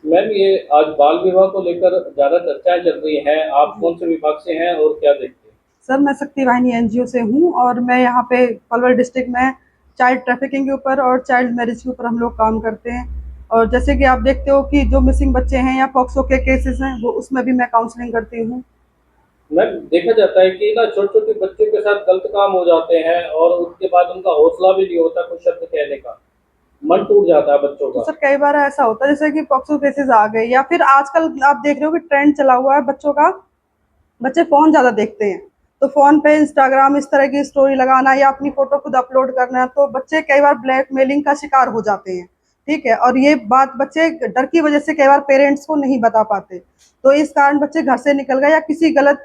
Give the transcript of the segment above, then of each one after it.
Ma'am, ये आज बाल विवाह को लेकर ज़्यादा चर्चाएँ चल रही हैं। आप जी। कौन से विभाग से हैं और क्या देखते हैं? सर, मैं शक्ति वाहिनी एनजीओ से हूँ और मैं यहाँ पे पलवल डिस्ट्रिक्ट में चाइल्ड ट्रैफिकिंग के ऊपर और चाइल्ड मैरिज के ऊपर हम लोग काम करते हैं। और जैसे कि आप देखते हो कि जो मिसिंग बच्चे हैं या पॉक्सो के केसेस हैं, वो उसमें भी मैं काउंसलिंग करती हूँ। मैम, देखा जाता है कि ना छोटे-छोटे बच्चों के साथ गलत काम हो जाते हैं और उसके बाद उनका हौसला भी नहीं होता कुछ शब्द कहने का। मन टूट जाता है बच्चों तो का। सर कई बार ऐसा होता है जैसे कि पॉक्सो केसेस आ गए या फिर आजकल आप देख रहे हो कि ट्रेंड चला हुआ है बच्चों का, बच्चे फ़ोन ज़्यादा देखते हैं। तो फ़ोन पे इंस्टाग्राम इस तरह की स्टोरी लगाना या अपनी फ़ोटो खुद अपलोड करना, तो बच्चे कई बार ब्लैकमेलिंग का शिकार हो जाते हैं, ठीक है? और ये बात बच्चे डर की वजह से कई बार पेरेंट्स को नहीं बता पाते। तो इस कारण बच्चे घर से निकल गए या किसी गलत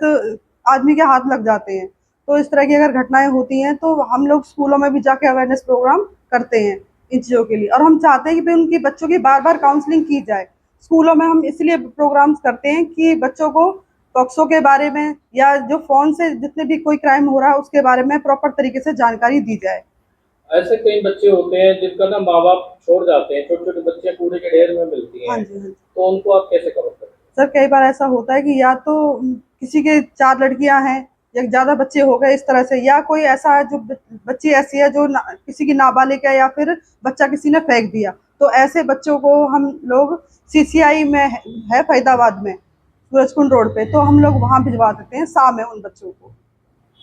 आदमी के हाथ लग जाते हैं। तो इस तरह की अगर घटनाएँ होती हैं, तो हम लोग स्कूलों में भी जाके अवेयरनेस प्रोग्राम करते हैं इन चीज़ों के लिए और हम चाहते हैं कि भई उनकी बच्चों की बार-बार काउंसलिंग की जाए। स्कूलों में हम इसलिए प्रोग्राम्स करते हैं कि बच्चों को पॉक्सो के बारे में या जो फ़ोन से जितने भी कोई क्राइम हो रहा है उसके बारे में प्रॉपर तरीके से जानकारी दी जाए। ऐसे कई बच्चे होते हैं जिनका ना माँ-बाप छोड़ जाते हैं, छोटे-छोटे बच्चे कूड़े के ढेर में मिलती हाँ हैं, जी, हाँ जी। तो उनको आप कैसे कवर करते हैं? सर कई बार ऐसा होता है कि या तो किसी के 4 लड़कियाँ हैं या ज़्यादा बच्चे हो गए इस तरह से या कोई ऐसा है जो बच्ची ऐसी है जो ना किसी की नाबालिग है या फिर बच्चा किसी ने फेंक दिया। तो ऐसे बच्चों को हम लोग सीसीआई में है फ़रीदाबाद में, सूरजकुंड रोड पे, तो हम लोग वहाँ भिजवा देते हैं शाम में उन बच्चों को।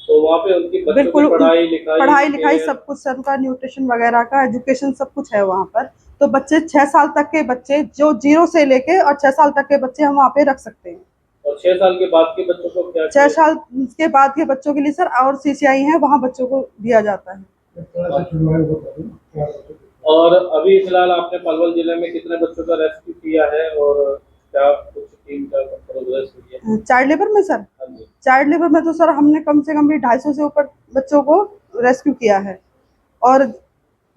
तो वहाँ पे उनकी बच्चों की बिल्कुल, पढ़ाई-लिखाई, पढ़ाई-लिखाई केयर। सब कुछ सर उनका न्यूट्रिशन वगैरह का एजुकेशन सब कुछ है वहाँ पर। तो बच्चे 6 साल तक के बच्चे जो 0 से लेके और 6 साल तक के बच्चे हम वहाँ पे रख सकते हैं। और 6 साल के बाद के बच्चों को क्या 6 केयर? साल के बाद के बच्चों के लिए सर और सीसीआई है, वहाँ बच्चों को दिया जाता है। और अभी फिलहाल आपने पलवल जिले में कितने बच्चों का रेस्क्यू किया है और क्या कुछ टीम का प्रोग्रेस हुई है? चाइल्ड लेबर में सर? हाँ जी। चाइल्ड लेबर में तो सर हमने कम से कम भी 250 से ऊपर बच्चों को रेस्क्यू किया है। और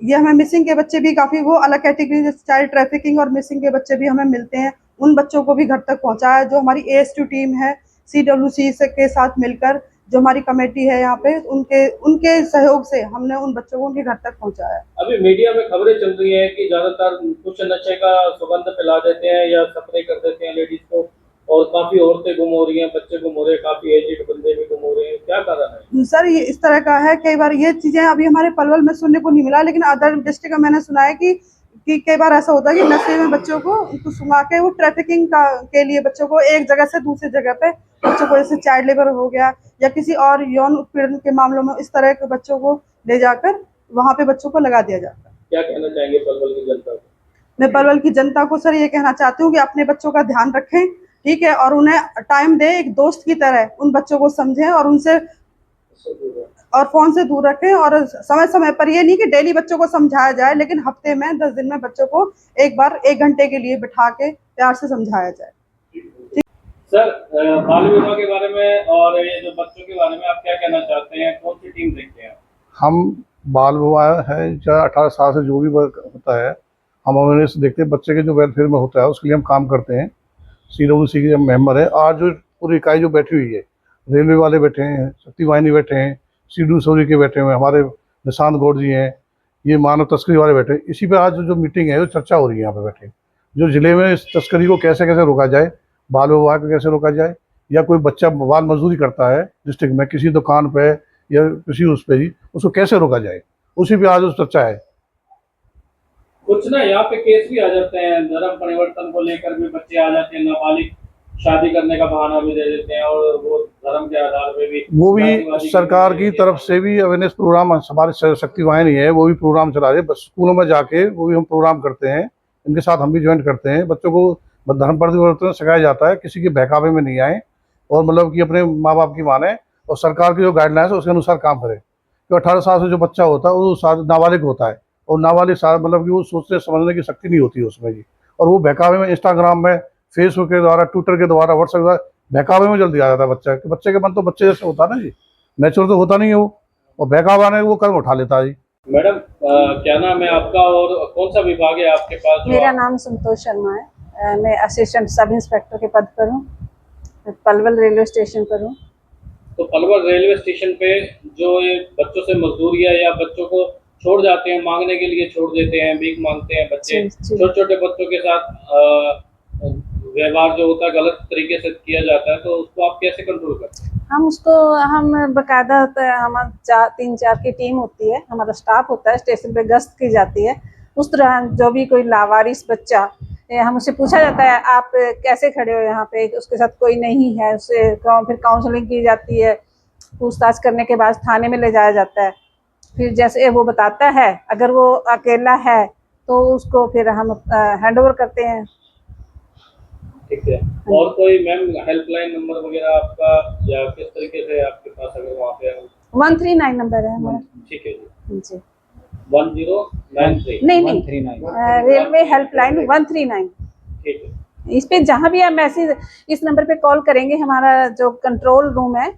ये हमें मिसिंग के बच्चे भी काफ़ी वो अलग कैटेगरी जैसे चाइल्ड ट्रैफिकिंग और मिसिंग के बच्चे भी हमें मिलते हैं। उन बच्चों को भी घर तक पहुँचाया जो हमारी एएसटी टीम है, सीडब्ल्यूसी से के साथ मिलकर जो हमारी कमेटी है यहाँ पे उनके उनके सहयोग से हमने उन बच्चों को उनके घर तक पहुँचाया। अभी मीडिया में खबरें चल रही हैं कि ज़्यादातर कुछ नशे का सुगंध फैला देते हैं या स्प्रे कर देते हैं लेडीज़ को और काफ़ी औरतें गुम हो रही हैं, बच्चे गुम हो रहे हैं, काफ़ी एजेड बंदे भी गुम हो रहे हैं। क्या कारण है? सर ये इस तरह का है कई बार ये चीज़ें अभी हमारे पलवल में सुनने को नहीं मिला लेकिन अदर डिस्ट्रिक्ट में मैंने सुना है कि कई बार ऐसा होता है कि नशे में बच्चों को उनको सुंघा के वो ट्रैफिकिंग का के लिए बच्चों को एक जगह से दूसरी जगह पे बच्चों को जैसे चाइल्ड लेबर हो गया या किसी और यौन उत्पीड़न के मामलों में इस तरह के बच्चों को ले जाकर वहाँ पे बच्चों को लगा दिया जाता है। क्या कहना चाहेंगे पलवल की जनता को? मैं पलवल की जनता को सर ये कहना चाहती हूँ कि अपने बच्चों का ध्यान रखें, ठीक है? और उन्हें टाइम दें एक दोस्त की तरह उन बच्चों को समझें और उनसे इससे दूर रहें। और फ़ोन से दूर रखें और समय-समय पर ये नहीं कि डेली बच्चों को समझाया जाए, लेकिन हफ्ते में 10 दिन में बच्चों को एक बार 1 घंटे के लिए बिठा के प्यार से समझाया जाए। सर, बाल विवाह के बारे में और ये जो बच्चों के बारे में आप क्या कहना चाहते हैं? कौन-सी टीम देखते हैं आप? हम बाल विवाह है चाहे 18 साल से जो भी वर्क होता है, हम अवेयरनेस देखते हैं बच्चे के जो वेलफेयर में होता है उसके लिए हम काम करते हैं। सीडब्ल्यूसी के हम मेंबर हैं। आज जो पूरी इकाई जो बैठी हुई है, रेलवे वाले बैठे हैं, शक्ति वाहिनी बैठे हैं, सीडू सौरी के बैठे हुए हैं, हमारे निशांत गौड़ जी हैं, ये मानव तस्करी वाले बैठे हैं। इसी पे आज जो मीटिंग है, जो चर्चा हो रही है यहाँ पे बैठे, जो ज़िले में इस तस्करी को कैसे कैसे रोका जाए, बाल विवाह को कैसे रोका जाए, या कोई बच्चा बाल मजदूरी करता है डिस्ट्रिक्ट में किसी दुकान पे या किसी उस पे ही, उसको कैसे रोका जाए, उसी पे आज उस चर्चा है। कुछ ना यहाँ पे केस भी आ जाते हैं, धर्म परिवर्तन को लेकर भी बच्चे आ जाते हैं, नाबालिग शादी करने का बहाना भी दे देते हैं और वो धर्म के आधार पे भी वो भी जातिवादी सरकार की तरफ से भी अवेयरनेस प्रोग्राम हमारे शक्ति वाहिनी है, वो भी प्रोग्राम चला रहे हैं। बस स्कूलों में जाके वो भी हम प्रोग्राम करते हैं, इनके साथ हम भी ज्वाइन करते हैं। बच्चों को धर्म परिवर्तन सिखाया जाता है, किसी के बहकावे में नहीं आए और मतलब कि अपने माँ बाप की माने और सरकार की जो गाइडलाइंस है उसके अनुसार काम करें। तो 18 साल से जो बच्चा होता है वो नाबालिग होता है और नाबालिग मतलब कि वो सोचने समझने की शक्ति नहीं होती है उसमें जी, और वो बहकावे में इंस्टाग्राम में, फेसबुक के द्वारा, ट्विटर के द्वारा, व्हाट्सएप के द्वारा बहकावे में जल्दी आ जाता है बच्चा कि बच्चे के मन तो बच्चे जैसे होता है ना जी, नेचुरल तो होता नहीं है वो, और बहकावा ने वो कदम उठा लेता है जी। मैडम, क्या नाम है आपका और कौन सा विभाग है आपके पास जो मेरा आप? नाम संतोष शर्मा है। मैं असिस्टेंट सब इंस्पेक्टर के पद पर हूँ। मैं पलवल रेलवे स्टेशन पर हूँ। तो पलवल रेलवे स्टेशन पे जो ये बच्चों से मजदूरियाँ या बच्चों को छोड़ जाते हैं, मांगने के लिए छोड़ देते हैं, भीख मांगते हैं बच्चे, जी जी। छोटे छोटे बच्चों के साथ व्यवहार जो होता है गलत तरीके से किया जाता है, तो उसको आप कैसे कंट्रोल करते हैं? हम बकायदा हमारा 3-4 की टीम होती है, हमारा स्टाफ होता है, स्टेशन पे गश्त की जाती है। उस तरह जो भी कोई लावारिस बच्चा हम उससे पूछा जाता है आप कैसे खड़े हो यहाँ पे, उसके साथ कोई नहीं है, उससे फिर काउंसलिंग की जाती है। पूछताछ करने के बाद थाने में ले जाया जाता है। फिर जैसे वो बताता है, अगर वो अकेला है तो उसको फिर हम हैंड ओवर करते हैं। ठीक है। और कोई मैम हेल्पलाइन नंबर वगैरह आपका, या किस तरीके से आपके पास अगर वहाँ पे 139 नंबर है हमारा। ठीक है जी, जी 1093। नहीं नहीं 139। Railway helpline 139। ठीक है। इस पे जहाँ भी आप मैसेज इस नंबर पे कॉल करेंगे, हमारा जो कंट्रोल रूम है